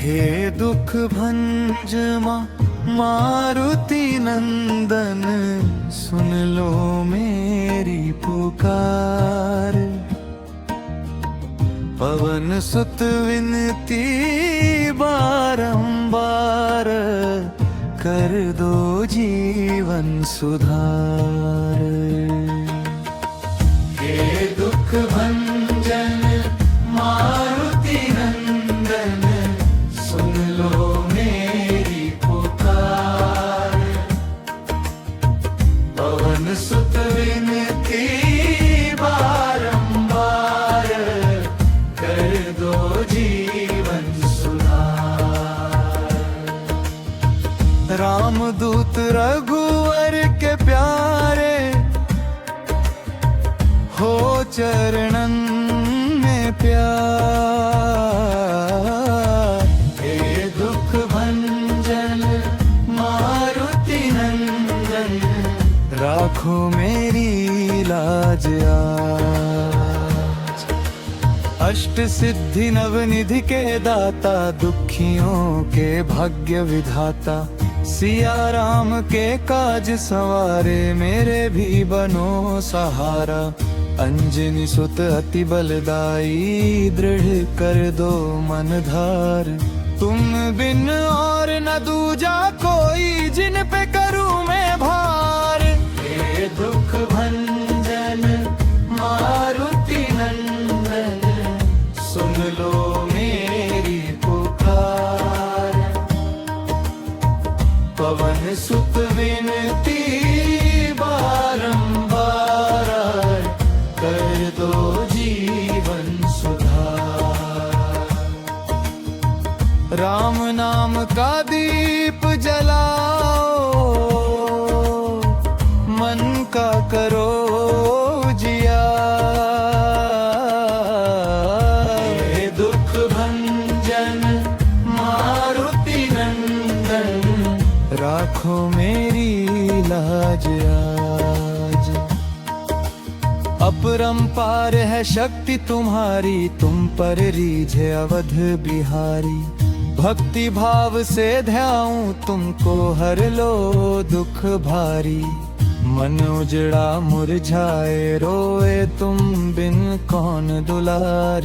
हे दुख भंजमा मारुति नंदन, सुन लो मेरी पुकार। पवन सुत विनती बारंबार, कर दो जीवन सुधार। हे दुख भंजन मारुति नंदन, सुन लो मेरी पुकार। पवन सुत विनती बारंबार, कर दो जीवन सुधार। रामदूत रघुवर के प्यारे, हो चरणन में प्यार। हे दुख भंजन मारुति नंदन, राखो मेरी लाज आज। अष्ट सिद्धि नवनिधि के दाता, दुखियों के भाग्य विधाता। सिया राम के काज सवारे, मेरे भी बनो सहारा। अंजनी सुत अति बलदाई, दृढ़ कर दो मन धार। तुम बिन और न दूजा कोई, जिन पे करूं मैं भार। हे दुख भंजन मारुति नंदन, सुन लो मेरी पुकार। पवन सुत विनती बारंबार, कर दो जीवन सुधार। राम नाम का दीप जलाओ, मन का करो जिया। हे दुख भंजन मारुति नंदन, राखो मेरी लाज आज। अपरंपार है शक्ति तुम्हारी, तुम पर रीझे अवध बिहारी। भक्ति भाव से ध्याऊं तुमको, हर लो दुख भारी। मन उजड़ा मुरझाए, रोए तुम बिन कौन दुलार।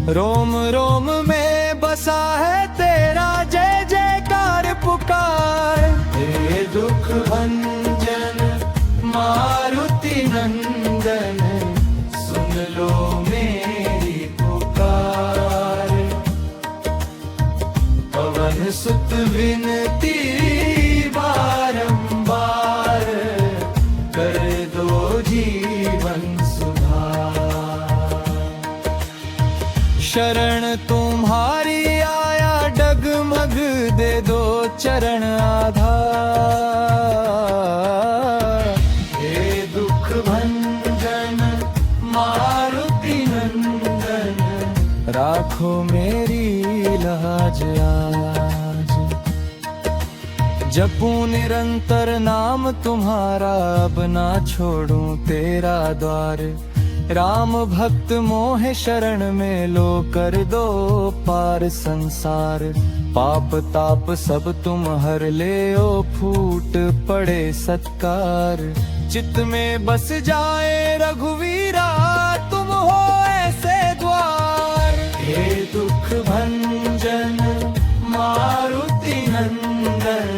रोम रोम में बसा है तेरा जय जयकार पुकार। हे दुख भंजन मारुति नंदन, सुन लो मेरी पुकार। पवन सुत विनती बारंबार, कर दो जीवन सुधार। शरण तुम्हारी आया डगमग, दे दो चरण आधार। हे दुख भंजन मारुति नंदन, राखो मेरी लाज आज। जपूं निरंतर नाम तुम्हारा, अब ना छोड़ूं तेरा द्वार। राम भक्त मोह शरण में लो, कर दो पार संसार। पाप ताप सब तुम हर ले ओ, फूट पड़े सत्कार। चित्त में बस जाए रघुवीरा, तुम हो ऐसे द्वार। हे दुख भंजन मारुति नंदन,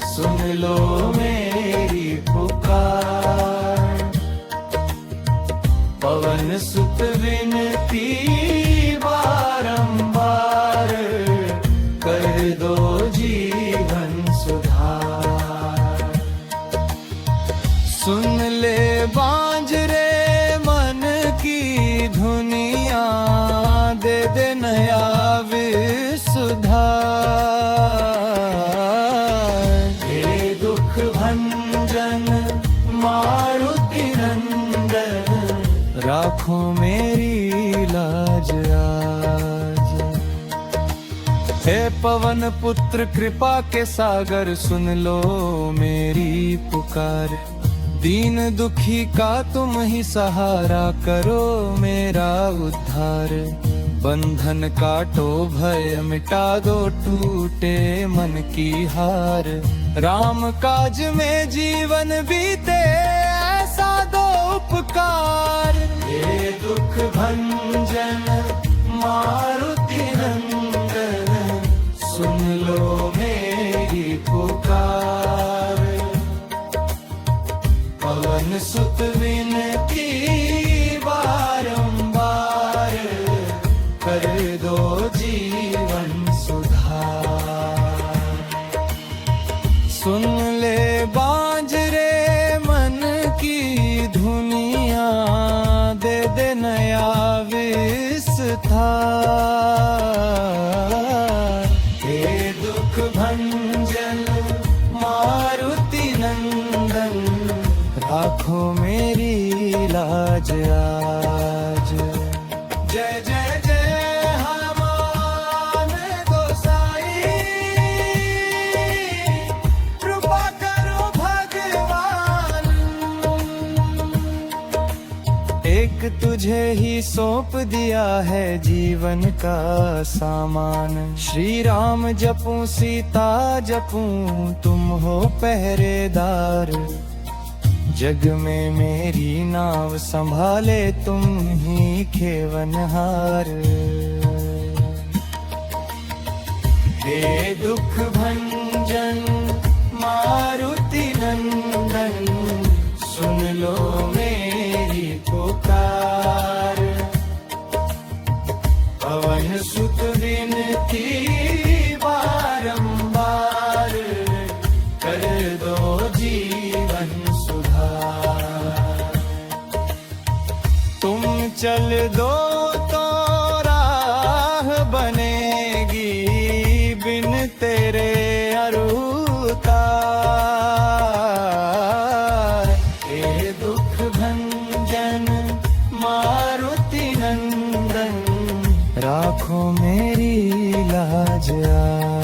सुन लो मेरी पुकार। पवन सुत विनती बारंबार, कर दो जीवन सुधार। सुन ले बांझरे मन की धुनिया, दे दे नया विसुधार। हे दुख भंजन मारुति नंदन, राखो मेरी लाज आज। हे पवन पुत्र कृपा के सागर, सुन लो मेरी पुकार। दीन दुखी का तुम ही सहारा, करो मेरा उद्धार। बंधन काटो भय मिटा दो टूटे मन की हार, राम काज में जीवन बीते ऐसा दो उपकार। हे दुख भंजन मारुति नंदन, सुन लो मेरी पुकार। पवन सुत विनती बारंबार, कर दो जीवन सुधार। सुन ले बांजरे मन की धुनिया, दे दे नया विस्तार। हे दुख भंजन मारुति नंदन, राखो मेरी लाज आज। जय जय जय हनुमान गोसाई, कृपा करो भगवान। एक तुझे ही सौंप दिया है जीवन का सामान, श्री राम जपूं सीता जपूं तुम हो पहरेदार। जग में मेरी नाव संभाले तुम ही खेवनहार। हे दुख भंजन मारुति नंदन, सुन लो मेरी पुकार। पवन सुत विनती बारंबार, कर दो जीवन सुधार। तुम चल दो तो राह बनेगी, बिन तेरे अरुतार। हे दुख भंजन मारुति नंदन, राखो मेरी लाज आज।